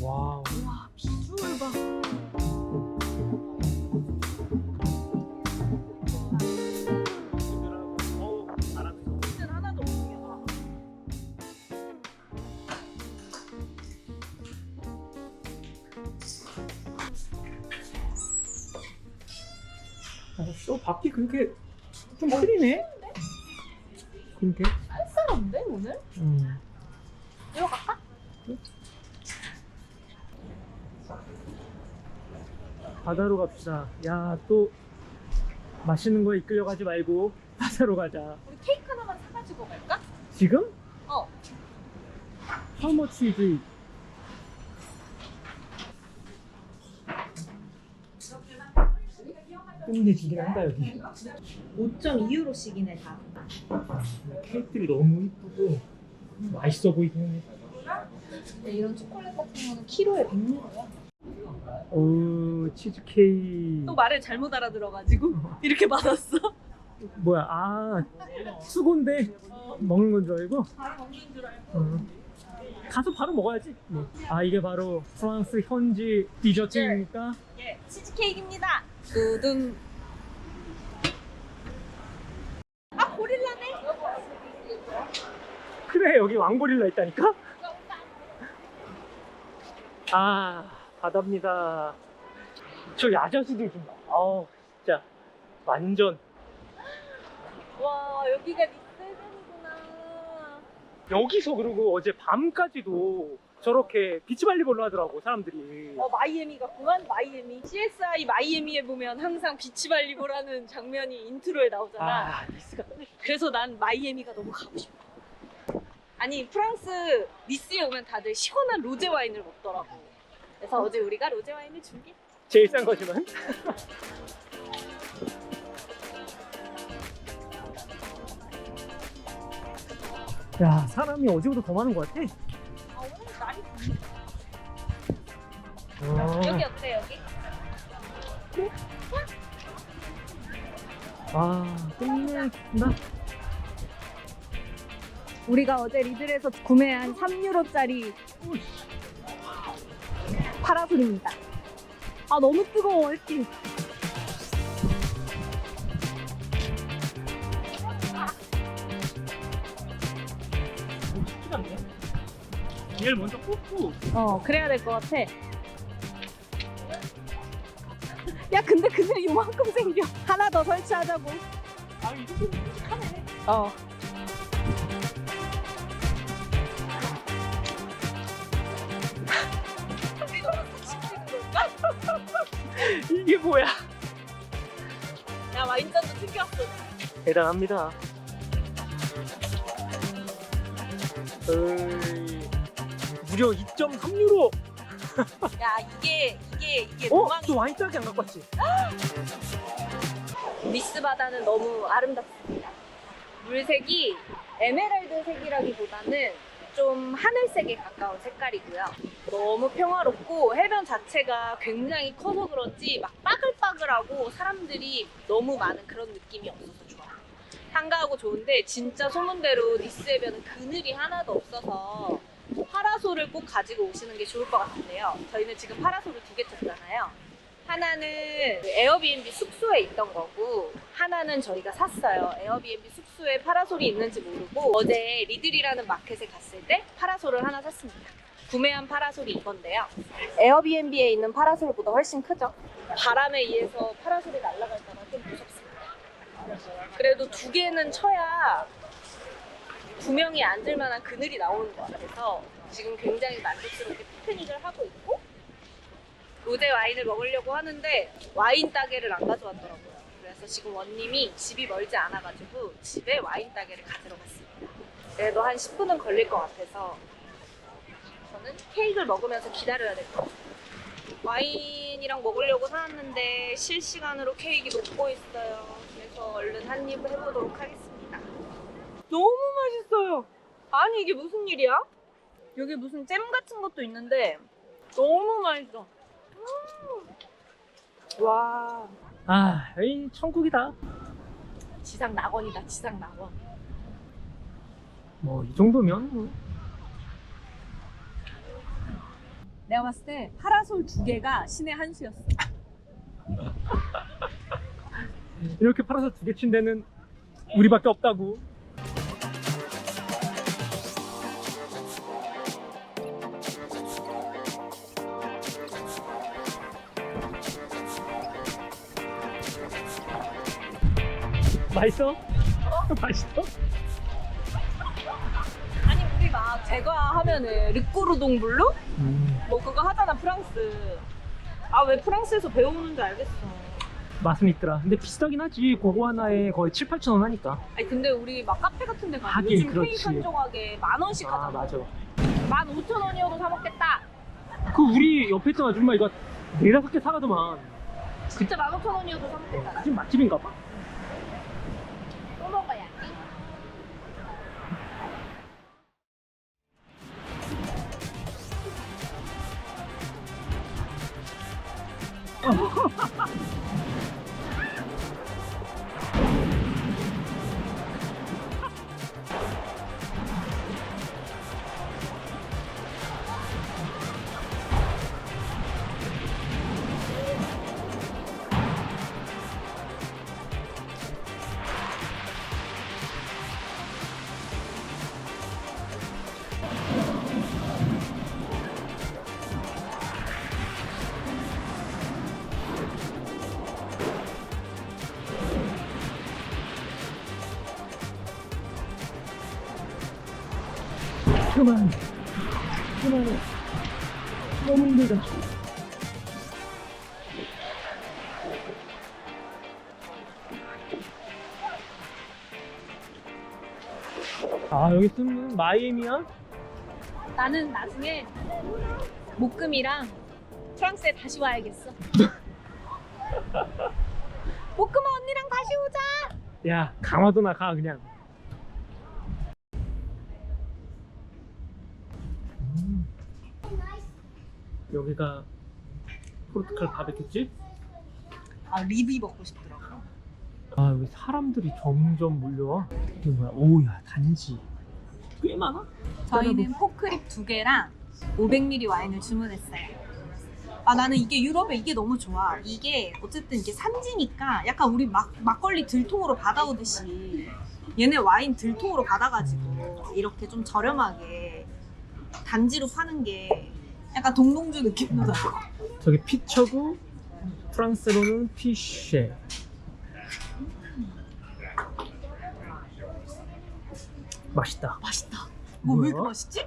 와우. 와, 비주얼 봐. 진짜 하나도 없는 게 봐. 또 바퀴 그렇게 좀 흐리네. 근데 쌀쌀한데 오늘? 이거 갈까? 바다로 갑시다. 야, 또 맛있는 거 이끌려 가지 말고 바다로 가자. 우리 케이크 하나만 사가지고 갈까? 지금? 어. How much is it? 끝내주긴 한다 여기. 5.2유로씩이네 다. 케이크들이 너무 이쁘고 맛있어 보이긴 해. 네, 이런 초콜릿 같은 거는 키로에 100유로야. 오, 치즈케이크. 또 말을 잘못 알아들어가지고 이렇게 받았어. 뭐야? 아, 수고인데 먹는 건 줄 알고. 바로 먹는 줄 알고. 가서 바로 먹어야지. 뭐. 아, 이게 바로 프랑스 현지 디저트입니까? 예, 치즈케이크입니다. 두둥. 아, 고릴라네. 그래, 여기 왕고릴라 있다니까? 아, 바다입니다. 저 야자수들 좀 봐. 아우, 진짜 완전. 와, 여기가 니스해변이구나. 여기서 그리고 어제 밤까지도 저렇게 비치발리볼로 하더라고 사람들이. 마이애미 같구만, 마이애미. CSI 마이애미에 보면 항상 비치발리볼하는 장면이 인트로에 나오잖아. 아, 니스가 끝내. 그래서 난 마이애미가 너무 가고 싶어. 아니, 프랑스 니스에 오면 다들 시원한 로제 와인을 먹더라고. 그래서 어제 우리가 로제 와인을 준비했어. 제일 싼 거지만. 야, 사람이 어제보다 더 많은 것 같아. 아, 오늘 날이 어. 여기 어때, 여기? 아, 끝내준다. 우리가 어제 리들에서 구매한 3유로짜리 파라솔입니다. 아, 너무 뜨거워, 이렇게. 쉽지가 않네. 얘를 먼저 꽂고. 그래야 될 것 같아. 야, 근데 그늘이 요만큼 생겨. 하나 더 설치하자고. 아, 이 정도면 끔찍하네. 이게 뭐야? 야, 와인잔도 챙겨왔어. 대단합니다. 무려 2.3유로. 야, 이게 어? 로망이. 또 와인짜리 안 갖고 왔지? 니스 바다는 너무 아름답습니다. 물색이 에메랄드 색이라기보다는 좀 하늘색에 가까운 색깔이고요. 너무 평화롭고 해변 자체가 굉장히 커서 그런지 막 빠글빠글하고 사람들이 너무 많은 그런 느낌이 없어서 좋아요. 한가하고 좋은데 진짜 소문대로 니스 해변은 그늘이 하나도 없어서 파라솔을 꼭 가지고 오시는 게 좋을 것 같은데요. 저희는 지금 파라솔을 2개 쳤잖아요. 하나는 에어비앤비 숙소에 있던 거고 하나는 저희가 샀어요. 에어비앤비 숙소에 파라솔이 있는지 모르고 어제 리들이라는 마켓에 갔을 때 파라솔을 하나 샀습니다. 구매한 파라솔이 이건데요. 에어비앤비에 있는 파라솔보다 훨씬 크죠? 바람에 의해서 파라솔이 날아갈까 봐 좀 무섭습니다. 그래도 2개는 쳐야 2명이 앉을 만한 그늘이 나오는 것 같아서 지금 굉장히 만족스럽게 피크닉을 하고 있고 로제 와인을 먹으려고 하는데 와인 따개를 안 가져왔더라고요. 그래서 지금 원님이 집이 멀지 않아가지고 집에 와인 따개를 가지러 갔습니다. 그래도 한 10분은 걸릴 것 같아서 저는 케이크를 먹으면서 기다려야 될 것 같아요. 와인이랑 먹으려고 사왔는데 실시간으로 케이크 녹고 있어요. 그래서 얼른 한 입을 해보도록 하겠습니다. 너무 맛있어요. 아니, 이게 무슨 일이야? 여기 무슨 잼 같은 것도 있는데 너무 맛있어. 와, 아, 여기 천국이다. 지상 낙원이다, 지상 낙원. 뭐 이 정도면 뭐. 내가 봤을 때 파라솔 2개가 신의 한 수였어. 이렇게 팔아서 2개 친 데는 우리밖에 없다고. 맛있어? 맛있어? 아니 우리 막 제과하면은 르꼬르동 블루? 뭐 그거 하잖아 프랑스. 아 왜 프랑스에서 배우는 줄 알겠어. 맛은 있더라. 근데 비싸긴 하지. 그거 하나에 거의 7, 8천 원 하니까. 아니 근데 우리 막 카페 같은 데 가면 하긴 요즘 그렇지. 케이크 한 조각에 10,000원씩 아 하잖아. 맞아. 15,000원이어도 사 먹겠다. 그 우리 옆에 있던 아줌마 이거 4-5개 사가더만. 진짜 15,000원이어도 사 먹겠다. 지금 맛집인가 봐. 또 먹어야지. 그만. 그만해. 너무 힘들다. 아 여기 쓰면 마이애미야? 나는 나중에 목금이랑 프랑스에 다시 와야겠어. 목금아 언니랑 다시 오자. 야 강화도나 가 그냥. 여기가 포르투갈 바베큐집? 아 리비 먹고 싶더라고. 아 여기 사람들이 점점 몰려와. 이게 뭐야? 오야 단지 꽤 많아? 저희는 포크립 2개랑 500ml 와인을 주문했어요. 아 나는 이게 유럽에 이게 너무 좋아. 이게 어쨌든 이게 산지니까 약간 우리 막걸리 들통으로 받아오듯이 얘네 와인 들통으로 받아가지고 이렇게 좀 저렴하게 단지로 파는 게 약간 동동주 느낌도 나고. 저기 피처고 프랑스로는 피쉐. 맛있다. 맛있다. 뭐 왜 이렇게 뭐야? 맛있지?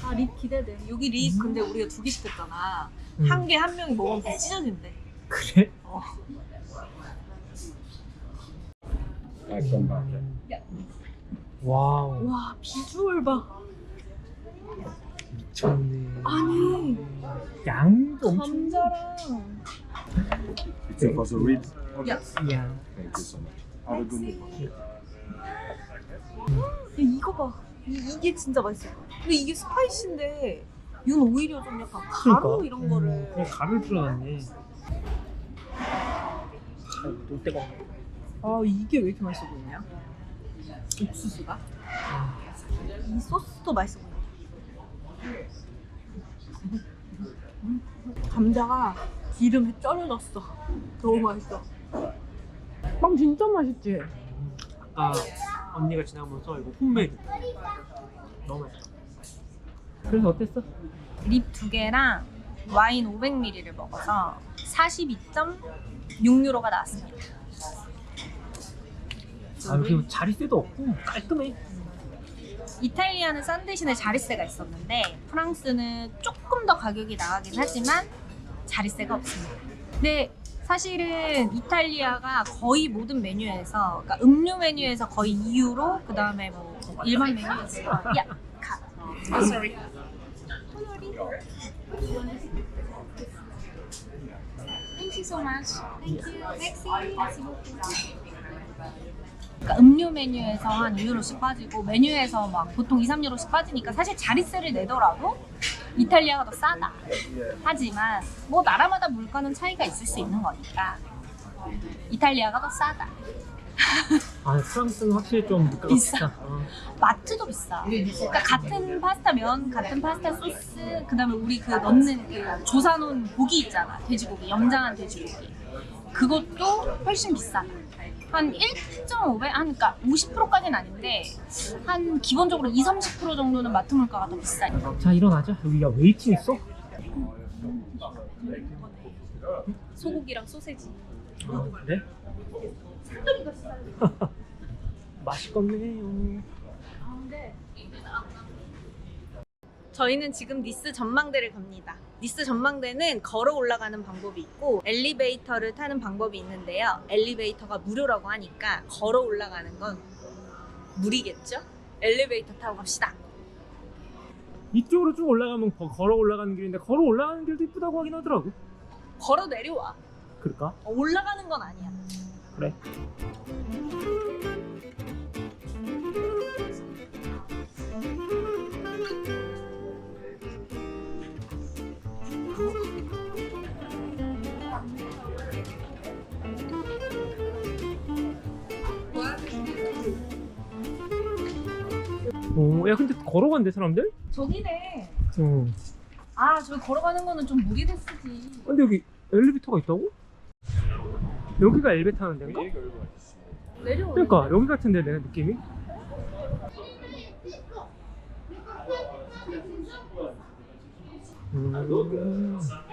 아 립 기대돼. 여기 립 근데 우리가 2개 시켰잖아. 음. 한 개 한 명이 먹으면 다 찢어진대. 그래? 어. 와우 와 비주얼 봐. 미쳤네. 아니 양도 엄청. 감자랑 It's for the ribs. 야, 야. Thank you so much. Have a good meal. 이거 봐. 이게 진짜 맛있어. 근데 이게 스파이시인데 이건 오히려 좀 약간 가루 이런 거를. 그냥 가루를 풀어놨네. 놀 데가 없네. 아 이게 왜 이렇게 맛있어 보이냐? 옥수수가? 이 소스도 맛있어 보여. 감자가 기름에 쩔어졌어. 너무 맛있어. 빵 진짜 맛있지? 아까 언니가 지나가면서 이거 홈메이드 너무 맛있어. 그래서 어땠어? 립 2개랑 와인 500ml를 먹어서 42.6유로가 나왔습니다. 아 여기 자리세도 없고 깔끔해. 이탈리아는 싼 대신에 자릿세가 있었는데 프랑스는 조금 더 가격이 나가긴 하지만 자릿세가 없습니다. 근데 사실은 이탈리아가 거의 모든 메뉴에서, 그러니까 음료 메뉴에서 거의 2유로, 그 다음에 뭐 일반 메뉴에서 야, 가. sorry. Thank you so much. Thank you. Merci. 그러니까 음료 메뉴에서 한 2유로씩 빠지고 메뉴에서 막 보통 2-3유로씩 빠지니까 사실 자릿세를 내더라도 이탈리아가 더 싸다. 하지만 뭐 나라마다 물가는 차이가 있을 수 있는 거니까 이탈리아가 더 싸다. 아, 프랑스는 확실히 좀 물가가 비싸. 비싸. 마트도 비싸. 그러니까 같은 파스타 면, 같은 파스타 소스, 그다음에 우리 그 넣는 그 조사놓은 고기 있잖아. 돼지고기, 염장한 돼지고기. 그것도 훨씬 비싸. 한 1.5배? 그러니까 50%까지는 아닌데 한 기본적으로 20-30% 정도는 마트 물가가 더 비싸. 자, 일어나자. 여기가 웨이팅 있어? 소고기랑 소세지. 아, 그래? 맛있겠네요. 저희는 지금 니스 전망대를 갑니다. 니스 전망대는 걸어 올라가는 방법이 있고 엘리베이터를 타는 방법이 있는데요. 엘리베이터가 무료라고 하니까 걸어 올라가는 건 무리겠죠? 엘리베이터 타고 갑시다. 이쪽으로 쭉 올라가면 걸어 올라가는 길인데 걸어 올라가는 길도 이쁘다고 하긴 하더라고. 걸어 내려와. 그럴까? 올라가는 건 아니야. 그래. 오, 야 근데 걸어간대 사람들? 저기네. 저기 걸어가는 거는 좀 무리됐으지. 근데 여기 엘리베이터가 있다고? 여기가 엘리베이터 타는 데인가? 내려오는 그러니까 여기 같은데 내 느낌이?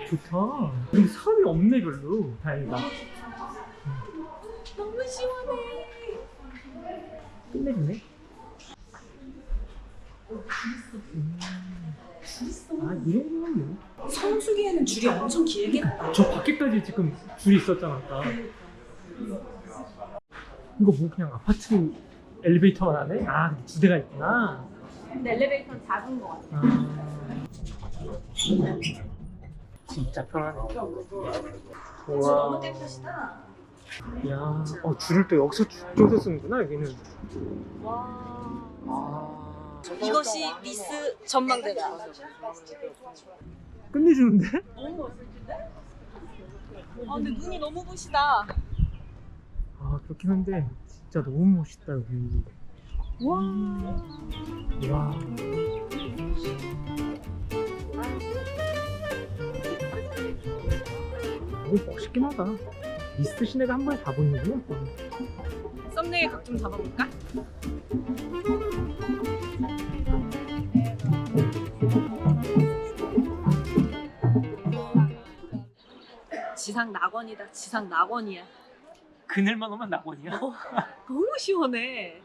좋다. 근데 사람이 없네 별로. 다행이다. 너무 시원해. 끝내주네. 아 이런 거는 뭐. 성수기에는 줄이 엄청 길게 갔다. 저 밖에까지 지금 줄이 있었잖아 아까. 이거 뭐 그냥 아파트 엘리베이터만 하네? 아 두 대가 있구나. 근데 엘리베이터는 작은 거 같아. 아, 진짜 편하네. 너무 깨끗이다. 야, 줄을 또 여기서 쪼서 쓰는구나 여기는. 와. 아, 이것이 니스 전망대다. 끝내주는데? 너무 멋있는데? 근데 눈이 너무 부시다. 아 그렇긴 한데 진짜 너무 멋있다 여기. 와. 와. 너무 멋있긴 하다. 니스 시내를 한 번에 다 보이는구나. 썸네일 각 좀 잡아볼까? 지상 낙원이다. 지상 낙원이야. 그늘만 오면 낙원이야. 너무 시원해.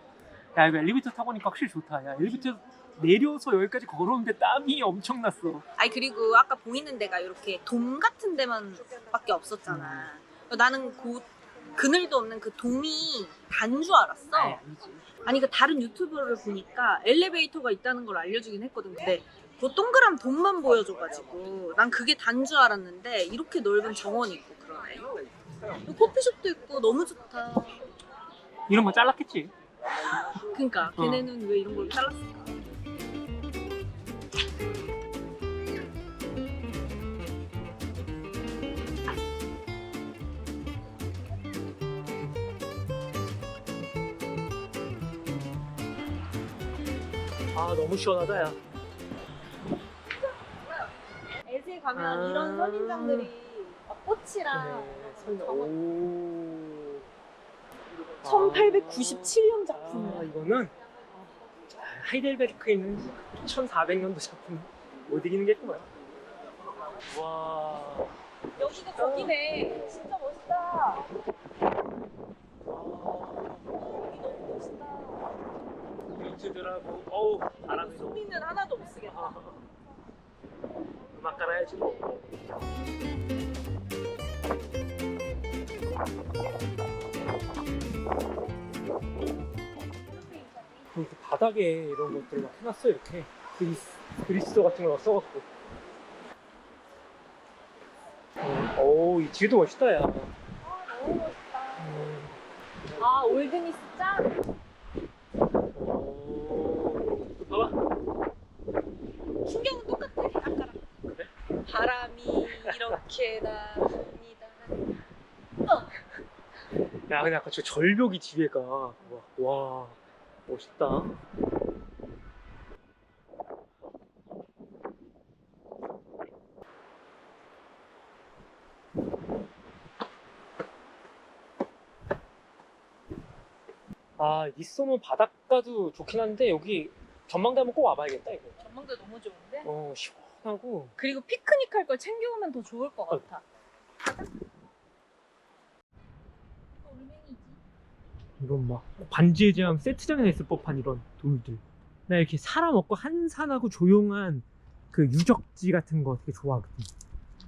야 이거 엘리베이터 타고 오니까 확실히 좋다. 야 엘리베이터 내려서 여기까지 걸어오는데 땀이 엄청 났어. 아니 그리고 아까 보이는 데가 이렇게 돔 같은 데만 밖에 없었잖아. 나는 그늘도 없는 그 돔이 단 줄 알았어. 아니지. 아니 그 다른 유튜버를 보니까 엘리베이터가 있다는 걸 알려주긴 했거든. 근데 그 동그란 돔만 보여줘가지고 난 그게 단 줄 알았는데 이렇게 넓은 정원이 있고 그러네. 커피숍도 있고 너무 좋다. 이런 거 잘랐겠지. 그러니까 걔네는 왜 이런 걸 잘랐을까? 아 너무 시원하다 야. 에세 가면 이런 선인장들이 막 꽃이랑 오. 1897년 작품이야. 이거는 하이델베르크에 있는 1400년도 작품 못 이기는 게 있구만. 와. 여기가 저기네. 진짜 멋있다. 여기 너무 멋있다. 뮤트들하고 어우 바람이 너무. 소리는 하나도 못 쓰겠다. 음악 깔아야지 뭐. 이렇게 바닥에 이런 것들을 막 해놨어 이렇게 그리스도 같은 걸 막 써갖고. 이 뒤에도 멋있다 야. 너무 멋있다. 올드니스 짱. 봐봐. 풍경은 똑같아. 아까랑. 그래? 바람이 이렇게 납니다. 야 근데 아까 저 절벽이 뒤에가 와 와, 멋있다. 아, 니소노 바닷가도 좋긴 한데 여기 전망대 한번 꼭 와봐야겠다 이거. 전망대 너무 좋은데? 시원하고. 그리고 피크닉 할 걸 챙겨오면 더 좋을 것 같아. 이건 막 반지의 제왕 세트장에 있을 법한 이런 돌들. 나 이렇게 사람 없고 한산하고 조용한 그 유적지 같은 거 되게 좋아하거든.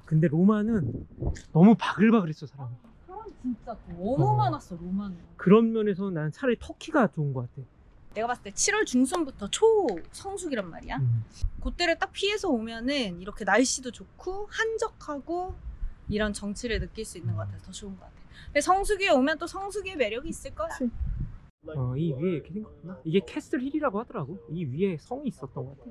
근데 로마는 너무 바글바글했어 사람이. 사람 진짜 너무 많았어, 로마는. 그런 면에서 난 차라리 터키가 좋은 것 같아. 내가 봤을 때 7월 중순부터 초 성수기란 말이야. 음. 그때를 딱 피해서 오면은 이렇게 날씨도 좋고 한적하고 이런 정취를 느낄 수 있는 것 같아서 더 좋은 것 같아. 근데 성수기에 오면 또 성수기의 매력이 있을 거야. 이 위에 이렇게 생겼구나. 이게 캐슬 힐이라고 하더라고. 이 위에 성이 있었던 것 같아.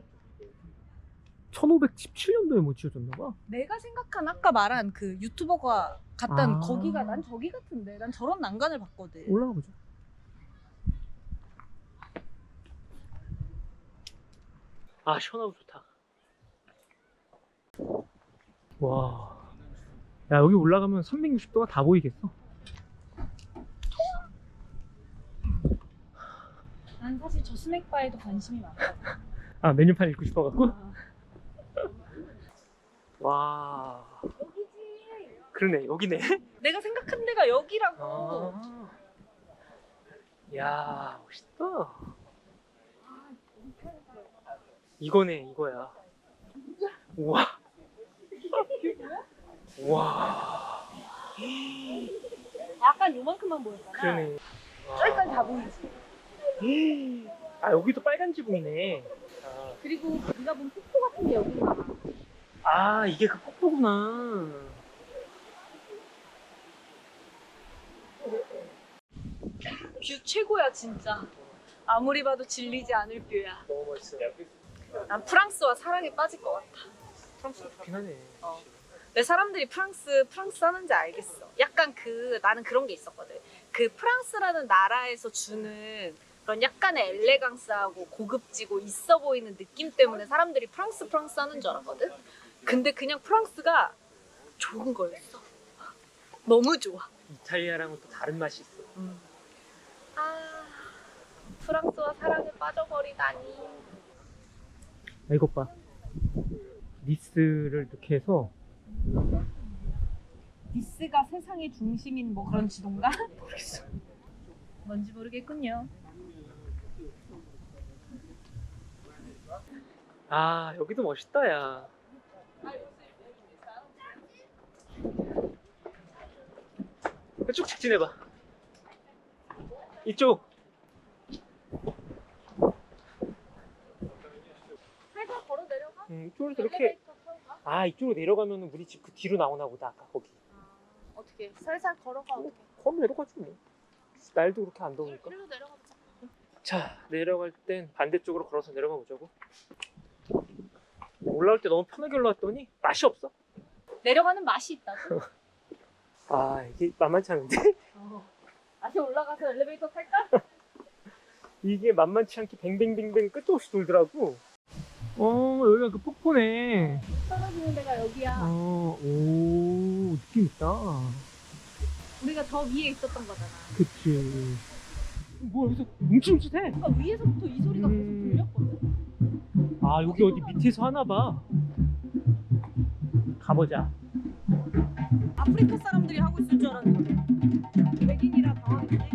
1517년도에 뭐 지어졌나 봐. 내가 생각한 아까 말한 그 유튜버가 갔던 아. 거기가 난 저기 같은데. 난 저런 난간을 봤거든. 올라가 보자. 아, 시원하고 좋다. 와. 야, 여기 올라가면 360도가 다 보이겠어. 난 사실 저 스낵바에도 관심이 많아. 아, 메뉴판 읽고 싶어갖고? 와. 여기지. 그러네, 여기네. 내가 생각한 데가 여기라고. 아. 야, 멋있다. 이거네, 이거야. 우와. 와. 약간 요만큼만 보였잖아. 그러네. 저기까지 다 보이지. 아, 여기도 빨간 지붕이네. 아. 그리고 네가 본 폭포 같은 게 여기 많아. 아, 이게 그 폭포구나. 뷰 최고야 진짜. 아무리 봐도 질리지 않을 뷰야. 너무 멋있어. 난 프랑스와 사랑에 빠질 것 같아. 프랑스 좋긴 하네. 왜 사람들이 프랑스 하는지 알겠어. 약간 나는 그런 게 있었거든. 그 프랑스라는 나라에서 주는 그런 약간의 엘레강스하고 고급지고 있어 보이는 느낌 때문에 사람들이 프랑스 하는 줄 알았거든. 근데 그냥 프랑스가 좋은 거였어. 너무 좋아. 이탈리아랑은 또 다른 맛이 있어. 아, 프랑스와 사랑에 빠져버리다니. 아, 이것 봐. 니스를 이렇게 해서 니스가 세상의 중심인 뭐 그런 지도인가? 모르겠어. 뭔지 모르겠군요. 아, 여기도 멋있다, 야. 쭉 직진해봐. 이쪽. 살짝 걸어 내려가? 이쪽으로 이렇게. 아, 이쪽으로 내려가면 우리 집 그 뒤로 나오나 보다, 아까 거기. 어떻게? 살살 걸어가 어떻게? 그럼 내려가지 뭐. 날도 그렇게 안 더우니까. 일로 내려가 보자. 자, 내려갈 땐 반대쪽으로 걸어서 내려가 보자고. 올라올 때 너무 편하게 올라왔더니 맛이 없어. 내려가는 맛이 있다고? 아, 이게 만만치 않은데? 다시 올라가서 엘리베이터 탈까? 이게 만만치 않게 뱅뱅뱅뱅 끝도 없이 돌더라고. 여기가 그 폭포네. 떨어지는 데가 여기야. 오, 느낌 있다. 우리가 저 위에 있었던 거잖아. 그치. 뭐 여기서 뭉치뭉치해. 그러니까 위에서부터 이 소리가 계속 들렸거든. 아, 여기 어디 밑에서 하나 봐. 가보자. 아프리카 사람들이 하고 있을 줄 알았는데 백인이라 당황했네.